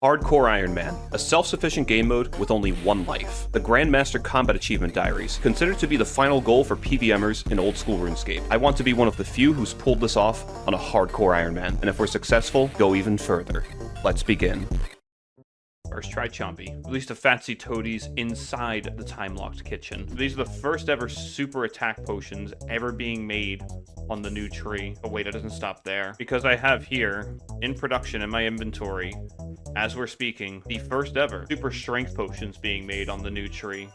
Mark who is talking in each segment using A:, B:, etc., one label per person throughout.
A: Hardcore Iron Man, a self-sufficient game mode with only one life. The Grandmaster Combat Achievement Diaries, considered to be the final goal for PVMers in old school RuneScape. I want to be one of the few who's pulled this off on a hardcore Iron Man, and if we're successful, go even further. Let's begin. First, try Chompy. Released a Fatsy Toadies inside the time-locked kitchen. These are the first ever super attack potions ever being made on the new tree. Oh wait, it doesn't stop there. Because I have here, in production in my inventory, as we're speaking, the first ever super strength potions being made on the new tree.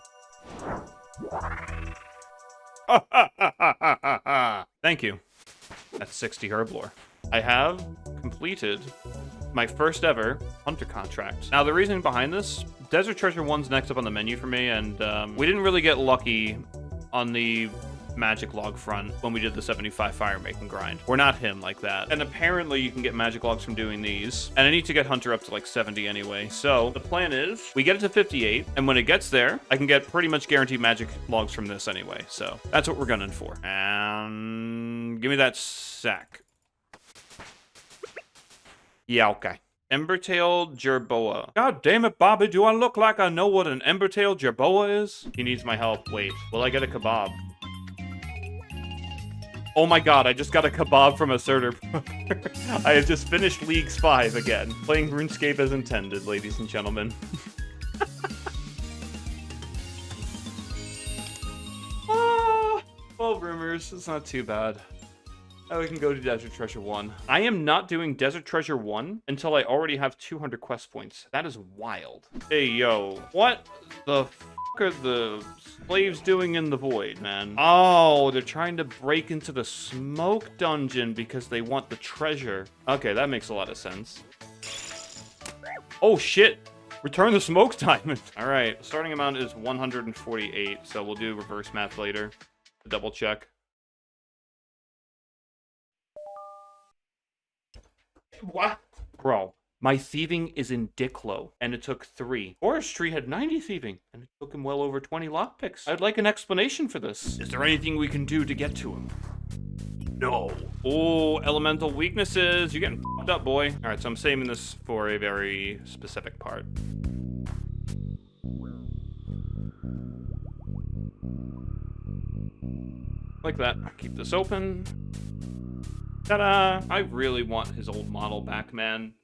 A: Thank you. That's 60 Herblore. I have completed my first ever hunter contract. Now, the reasoning behind this, Desert Treasure 1's next up on the menu for me, and we didn't really get lucky on the magic log front when we did the 75 fire making grind. We're not him like that. And apparently you can get magic logs from doing these. And I need to get hunter up to like 70 anyway. So the plan is we get it to 58. And when it gets there, I can get pretty much guaranteed magic logs from this anyway. So that's what we're gunning for. And give me that sack. Yeah, okay. Embertail Jerboa. God damn it, Bobby. Do I look like I know what an Embertail Jerboa is? He needs my help. Wait, will I get a kebab? Oh my god, I just got a kebab from a Surtur. I have just finished Leagues 5 again. Playing RuneScape as intended, ladies and gentlemen. Well, rumors. It's not too bad. Now we can go to Desert Treasure 1. I am not doing Desert Treasure 1 until I already have 200 quest points. That is wild. Hey, yo. What the f*** are the slaves doing in the void, man? Oh, they're trying to break into the smoke dungeon because they want the treasure. Okay, that makes a lot of sense. Oh, shit. Return the smoke diamond. All right, starting amount is 148, so we'll do reverse math later to double check. What? Bro, my thieving is in Dicklow, and it took 3. Forestry had 90 thieving, and it took him well over 20 lockpicks. I'd like an explanation for this. Is there anything we can do to get to him? No. Oh, elemental weaknesses. You're getting f***ed up, boy. All right, so I'm saving this for a very specific part. Like that. Keep this open. Ta-da! I really want his old model back, man.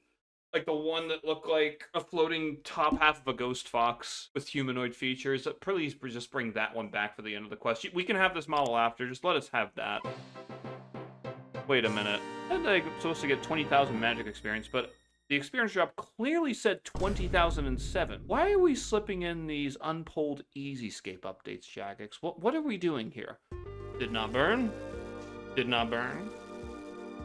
A: Like the one that looked like a floating top half of a ghost fox with humanoid features. Please just bring that one back for the end of the quest. We can have this model after. Just let us have that. Wait a minute. I think I'm supposed to get 20,000 magic experience, but the experience drop clearly said 20,007. Why are we slipping in these unpolled Easyscape updates, Jagex? What are we doing here? Did not burn. Did not burn.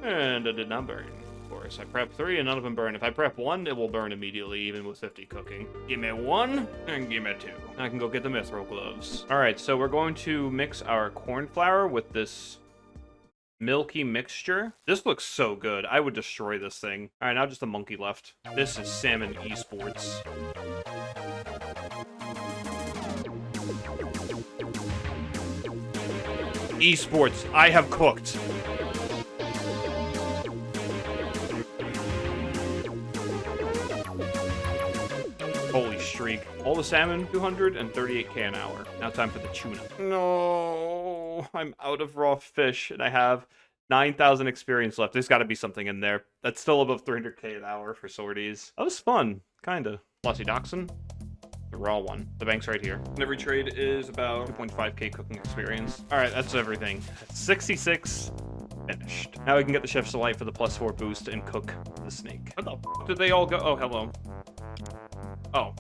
A: And it did not burn. Of course, I prep 3 and none of them burn. If I prep 1, it will burn immediately, even with 50 cooking. Give me 1 and give me 2. I can go get the mithril gloves. All right, so we're going to mix our corn flour with this milky mixture. This looks so good. I would destroy this thing. All right, now just a monkey left. This is Salmon Esports. Esports, I have cooked. Holy streak. All the salmon, 238k an hour. Now time for the tuna. No, I'm out of raw fish, and I have 9,000 experience left. There's got to be something in there. That's still above 300k an hour for sorties. That was fun, kinda. Flossy Dachshund, the raw one. The bank's right here. And every trade is about 2.5k cooking experience. All right, that's everything. 66. Finished. Now we can get the Chef's Delight for the +4 boost and cook the snake. Where the f did they all go? Oh, hello. Oh,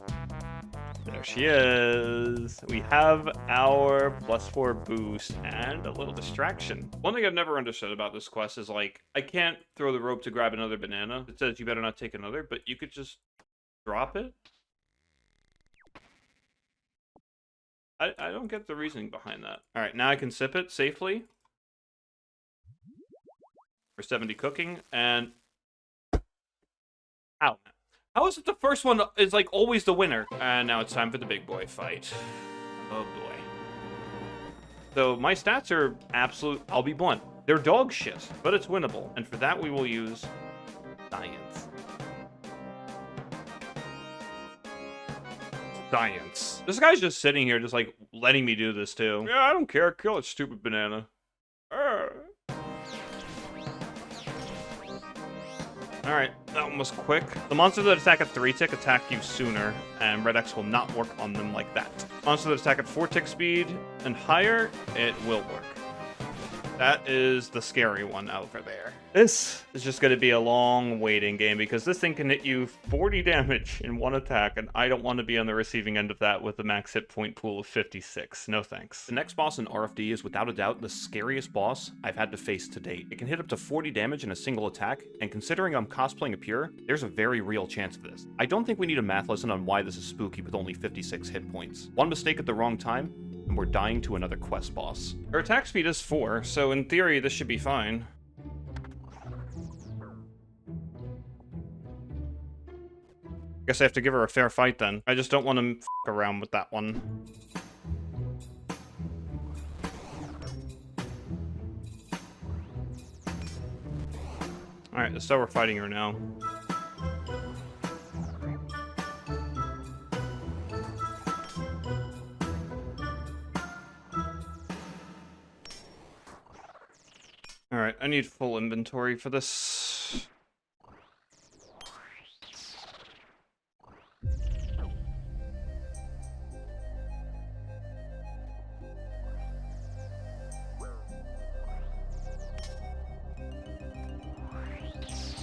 A: there she is. We have our +4 boost and a little distraction. One thing I've never understood about this quest is, like, I can't throw the rope to grab another banana. It says you better not take another, but you could just drop it. I don't get the reasoning behind that. All right, now I can sip it safely. For 70 cooking, and... Ow. How is it the first one is, like, always the winner? And now it's time for the big boy fight. Oh, boy. So, my stats are absolute... I'll be blunt. They're dog shit, but it's winnable. And for that, we will use science. Science. This guy's just sitting here, just like letting me do this too. Yeah, I don't care. Kill it, stupid banana. Alright, that one was quick. The monsters that attack at 3 tick attack you sooner, and Red X will not work on them like that. Monsters that attack at 4 tick speed and higher, it will work. That is the scary one over there. This is just going to be a long waiting game because this thing can hit you 40 damage in one attack, and I don't want to be on the receiving end of that with a max hit point pool of 56. No thanks. The next boss in RFD is without a doubt the scariest boss I've had to face to date. It can hit up to 40 damage in a single attack, and considering I'm cosplaying a pure, there's a very real chance of this. I don't think we need a math lesson on why this is spooky with only 56 hit points. One mistake at the wrong time, and we're dying to another quest boss. Her attack speed is 4, so in theory this should be fine. Guess I have to give her a fair fight then. I just don't want to f around with that one. Alright, so we're fighting her now. Alright, I need full inventory for this.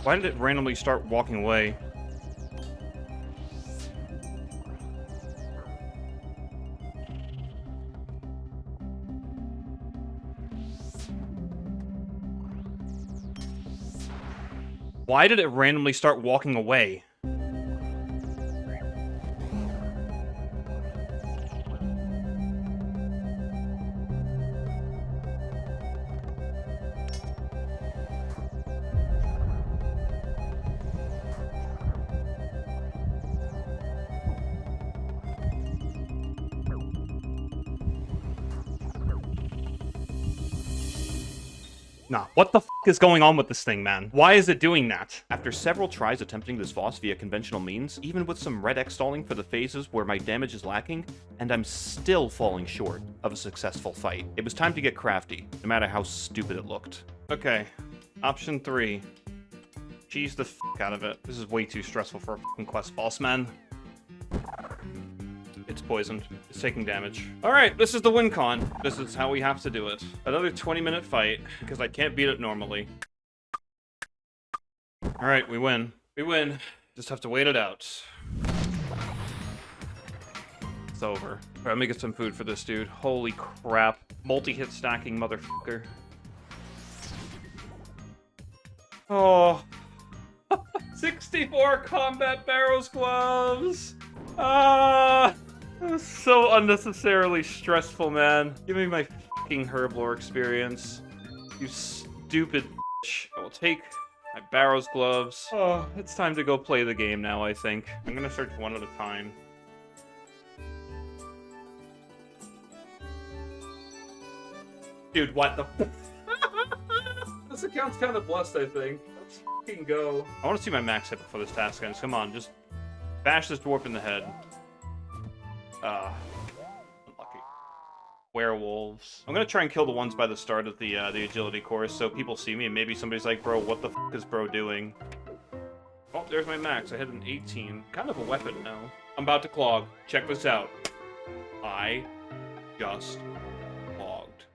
A: Why did it randomly start walking away? Why did it randomly start walking away? Nah, what the f is going on with this thing, man? Why is it doing that? After several tries attempting this boss via conventional means, even with some red X stalling for the phases where my damage is lacking, and I'm still falling short of a successful fight. It was time to get crafty, no matter how stupid it looked. Okay, option 3. Cheese the f out of it. This is way too stressful for a fucking quest boss, man. It's poisoned. It's taking damage. Alright, this is the win con. This is how we have to do it. Another 20-minute fight, because I can't beat it normally. Alright, we win. We win. Just have to wait it out. It's over. Alright, let me get some food for this dude. Holy crap. Multi-hit stacking motherfucker. Oh. 64 combat barrels gloves! Ah! So unnecessarily stressful, man. Give me my fucking Herblore experience. You stupid bitch. I will take my Barrows gloves. Oh, it's time to go play the game now, I think. I'm gonna search one at a time. Dude, what the This account's kind of blessed, I think. Let's fucking go. I want to see my max hit before this task ends. Come on, just bash this dwarf in the head. Unlucky. Werewolves. I'm gonna try and kill the ones by the start of the agility course so people see me and maybe somebody's like, bro, what the f is bro doing? Oh, there's my max. I hit an 18. Kind of a weapon now. I'm about to clog. Check this out. I just clogged.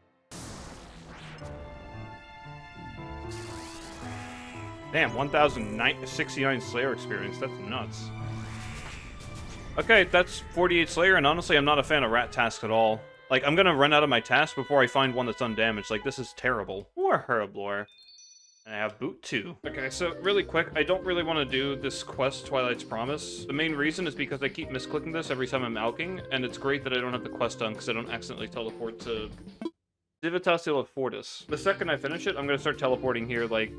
A: Damn, 1,069 Slayer experience. That's nuts. Okay, that's 48 Slayer, and honestly, I'm not a fan of rat tasks at all. Like, I'm gonna run out of my tasks before I find one that's undamaged. Like, this is terrible. More Herblore. And I have boot 2. Okay, so really quick, I don't really want to do this quest, Twilight's Promise. The main reason is because I keep misclicking this every time I'm alking, and it's great that I don't have the quest done because I don't accidentally teleport to Civitas Fortis. The second I finish it, I'm gonna start teleporting here, like,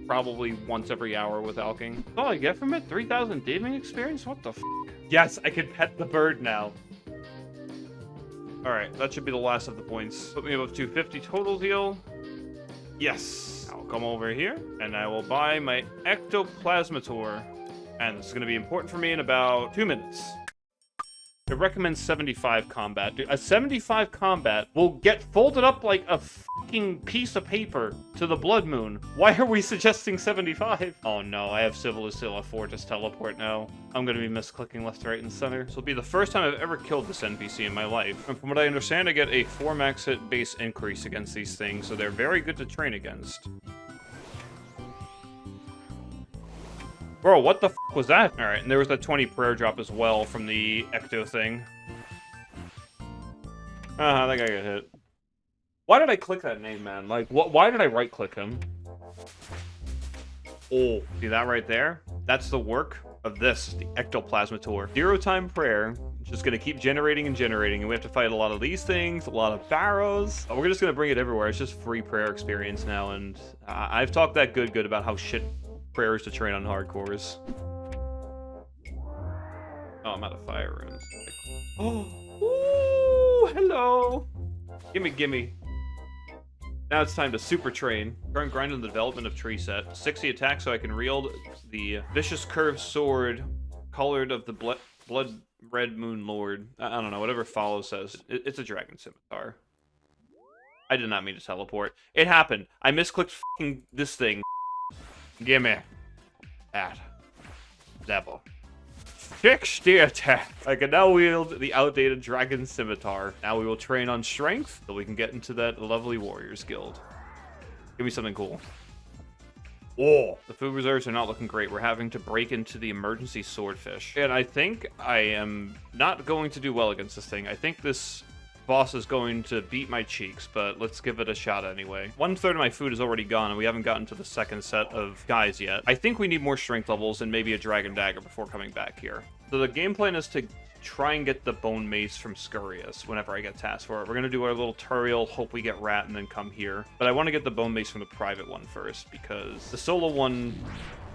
A: probably once every hour with alking. That's all I get from it? 3,000 daming experience? What the f? Yes, I can pet the bird now. Alright, that should be the last of the points. Put me above 250 total heal. Yes. I'll come over here, and I will buy my ectoplasmator. And this is going to be important for me in about 2 minutes. It recommends 75 combat. Dude, a 75 combat will get folded up like a fucking piece of paper to the Blood Moon. Why are we suggesting 75? Oh no, I have Civilizilla Fortress teleport now. I'm gonna be misclicking left, right, and center. This will be the first time I've ever killed this NPC in my life. And from what I understand, I get a 4 max hit base increase against these things, so they're very good to train against. Bro, what the f was that? Alright, and there was that 20 prayer drop as well from the ecto thing. I think I got hit. Why did I click that name, man? Like, why did I right-click him? Oh, see that right there? That's the work of this, the ectoplasmator. 0 time prayer. Just gonna keep generating and generating, and we have to fight a lot of these things, a lot of barrows. We're just gonna bring it everywhere. It's just free prayer experience now, and I've talked that good about how shit prayers to train on hardcores. Oh, I'm out of fire runes. Oh, ooh, hello. Gimme. Now it's time to super train. Current grind on the development of tree set. 60 attack so I can wield the vicious curved sword colored of the blood red moon lord. I don't know, whatever follow says. It's a dragon scimitar. I did not mean to teleport. It happened. I misclicked fucking this thing. Gimme that level. 60 attack. I can now wield the outdated dragon scimitar. Now we will train on strength so we can get into that lovely warriors guild. Give me something cool. Oh, the food reserves are not looking great. We're having to break into the emergency swordfish. And I think I am not going to do well against this thing. I think this boss is going to beat my cheeks, but let's give it a shot anyway. 1/3 of my food is already gone, and we haven't gotten to the second set of guys yet. I think we need more strength levels and maybe a dragon dagger before coming back here. So the game plan is to try and get the bone mace from Scurrius whenever I get tasked for it. We're going to do our little tutorial, hope we get rat, and then come here. But I want to get the bone mace from the private one first, because the solo one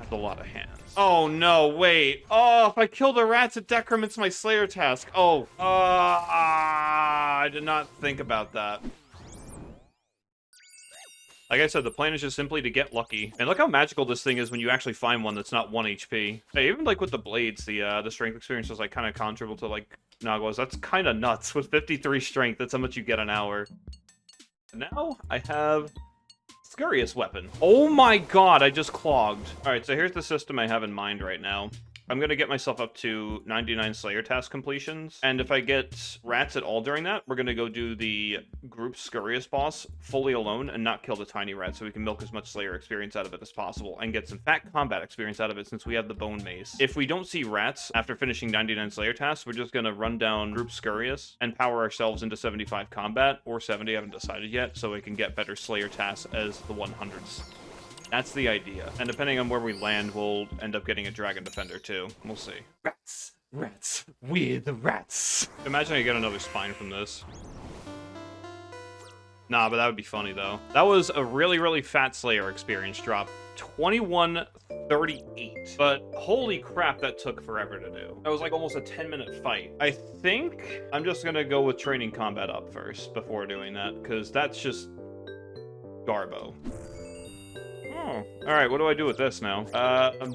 A: has a lot of hands. Oh, no, wait. Oh, if I kill the rats, it decrements my Slayer task. Oh, I did not think about that. Like I said, the plan is just simply to get lucky. And look how magical this thing is when you actually find one that's not 1 HP. Hey, even like with the blades, the strength experience is like kind of comparable to like Naga's. That's kind of nuts. With 53 strength, that's how much you get an hour. And now I have Scurrius weapon. Oh my god, I just clogged. Alright, so here's the system I have in mind right now. I'm going to get myself up to 99 Slayer task completions, and if I get rats at all during that, we're going to go do the group Scurrius boss fully alone and not kill the tiny rat so we can milk as much Slayer experience out of it as possible and get some fat combat experience out of it since we have the bone mace. If we don't see rats after finishing 99 Slayer tasks, we're just going to run down group Scurrius and power ourselves into 75 combat, or 70, I haven't decided yet, so we can get better Slayer tasks as the 100s. That's the idea. And depending on where we land, we'll end up getting a Dragon Defender too. We'll see. Rats! Rats! We're the rats! Imagine I get another spine from this. Nah, but that would be funny though. That was a really, really fat Slayer experience drop. 2138. But holy crap, that took forever to do. That was like almost a 10-minute fight. I think I'm just gonna go with training combat up first before doing that, because that's just Garbo. Oh, alright, what do I do with this now?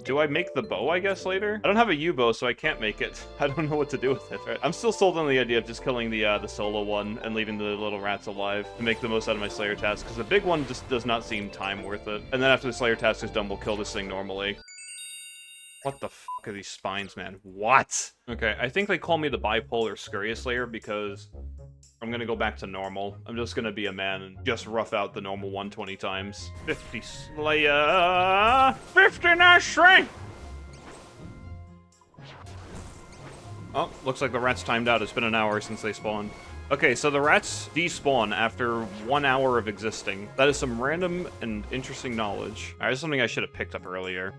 A: Do I make the bow, I guess, later? I don't have a U-bow, so I can't make it. I don't know what to do with it. Right? I'm still sold on the idea of just killing the solo one and leaving the little rats alive to make the most out of my Slayer task, because the big one just does not seem time worth it. And then after the Slayer task is done, we'll kill this thing normally. What the fuck are these spines, man? What? Okay, I think they call me the bipolar Scurrius Slayer because I'm gonna go back to normal. I'm just gonna be a man and just rough out the normal 120 times. 50 Slayer! 59 strength! Oh, looks like the rats timed out. It's been an hour since they spawned. Okay, so the rats despawn after 1 hour of existing. That is some random and interesting knowledge. Alright, this is something I should have picked up earlier.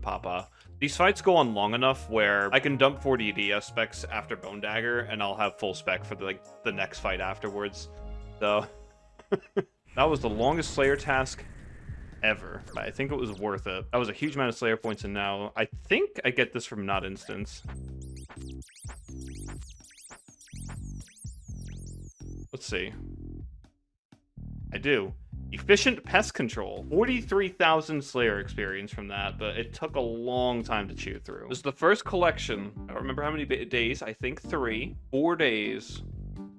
A: Papa. These fights go on long enough where I can dump 40 DS specs after Bone Dagger, and I'll have full spec for the next fight afterwards. So, that was the longest Slayer task ever. I think it was worth it. That was a huge amount of Slayer points, and now I think I get this from not instance. Let's see. I do. Efficient pest control. 43,000 Slayer experience from that, but it took a long time to chew through. This is the first collection. I don't remember how many days. I think 3. 4 days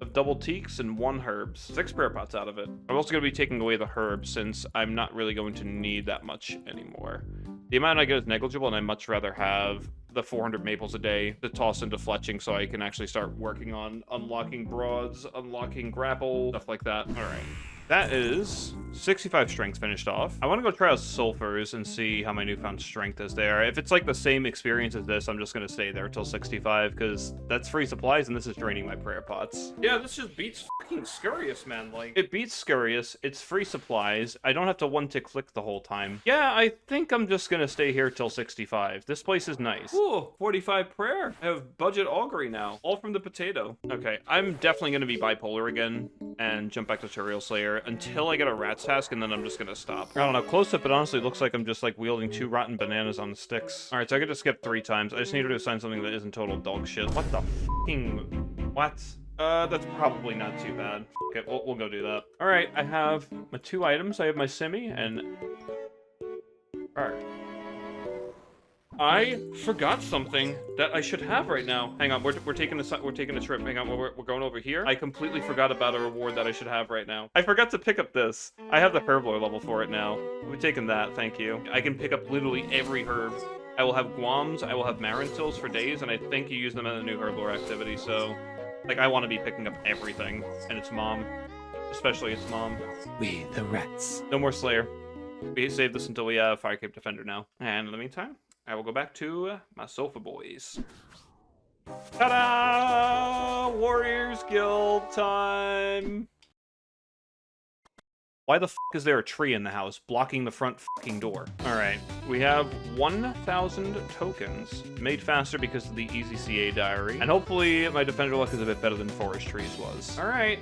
A: of double teaks and 1 herbs. 6 prayer pots out of it. I'm also going to be taking away the herbs since I'm not really going to need that much anymore. The amount I get is negligible, and I'd much rather have the 400 maples a day to toss into fletching so I can actually start working on unlocking broads, unlocking grapple, stuff like that. All right. That is 65 strength finished off. I want to go try out sulfurs and see how my newfound strength is there. If it's like the same experience as this, I'm just going to stay there till 65 because that's free supplies and this is draining my prayer pots. Yeah, this just beats fucking Scurrius, man. Like, it beats Scurrius. It's free supplies. I don't have to one-tick flick the whole time. Yeah, I think I'm just going to stay here till 65. This place is nice. Ooh, 45 prayer. I have budget augury now. All from the potato. Okay, I'm definitely going to be bipolar again and jump back to Tutorial Slayer until I get a rat's task, and then I'm just gonna stop. I don't know, close up, it honestly looks like I'm just like wielding 2 rotten bananas on sticks. Alright, so I get to skip 3 times. I just need to assign something that isn't total dog shit. What the fucking... What? That's probably not too bad. Okay, we'll go do that. Alright, I have my 2 items. I have my simi, and... Alright. I forgot something that I should have right now. Hang on, we're taking a trip. Hang on, we're going over here. I completely forgot about a reward that I should have right now. I forgot to pick up this. I have the Herblore level for it now. We've taken that, thank you. I can pick up literally every herb. I will have guams, I will have marintils for days, and I think you use them in a new Herblore activity, so... Like, I want to be picking up everything. And its mom. Especially its mom.
B: We the rats.
A: No more Slayer. We save this until we have Fire Cape Defender now. And in the meantime... I will go back to my sofa boys. Ta-da! Warriors Guild time! Why the f*** is there a tree in the house blocking the front f***ing door? Alright, we have 1,000 tokens. Made faster because of the Easy CA diary. And hopefully my defender luck is a bit better than Forest Trees was. Alright.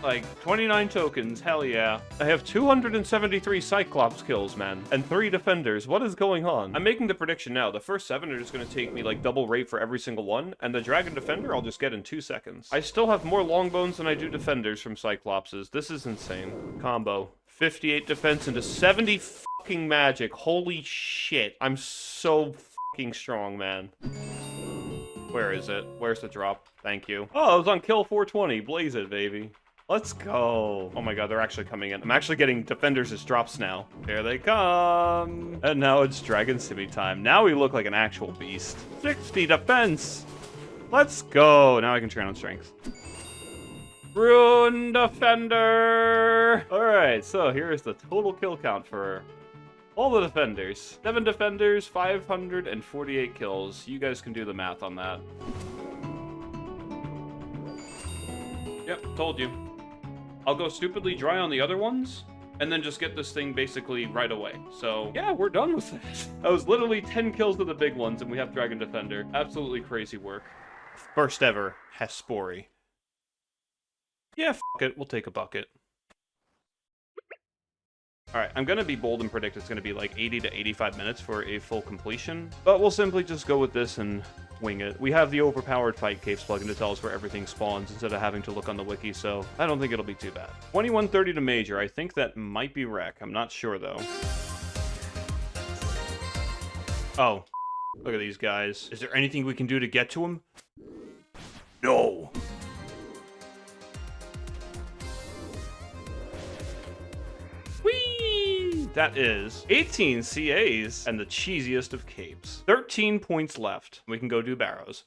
A: Like, 29 tokens, hell yeah. I have 273 Cyclops kills, man, and 3 defenders. What is going on? I'm making the prediction now. The first 7 are just going to take me, like, double rate for every single one, and the Dragon Defender I'll just get in 2 seconds. I still have more Longbones than I do defenders from Cyclopses. This is insane. Combo. 58 defense into 70 fucking magic. Holy shit. I'm so fucking strong, man. Where is it? Where's the drop? Thank you. Oh, it was on kill 420. Blaze it, baby. Let's go. Oh my god, they're actually coming in. I'm actually getting defenders as drops now. Here they come. And now it's Dragon Simi time. Now we look like an actual beast. 60 defense. Let's go. Now I can train on strength. Rune Defender. All right, so here's the total kill count for all the defenders. 7 defenders, 548 kills. You guys can do the math on that. Yep, told you. I'll go stupidly dry on the other ones, and then just get this thing basically right away. So, yeah, we're done with it. That was literally 10 kills to the big ones, and we have Dragon Defender. Absolutely crazy work. First ever Hespori. Yeah, f*** it, we'll take a bucket. Alright, I'm gonna be bold and predict it's gonna be like 80 to 85 minutes for a full completion, but we'll simply just go with this and wing it. We have the overpowered fight capes plugin to tell us where everything spawns instead of having to look on the wiki, so I don't think it'll be too bad. 2130 to major. I think that might be wreck. I'm not sure though. Oh, look at these guys. Is there anything we can do to get to them? No. That is 18 CAs and the cheesiest of capes. 13 points left. We can go do barrows.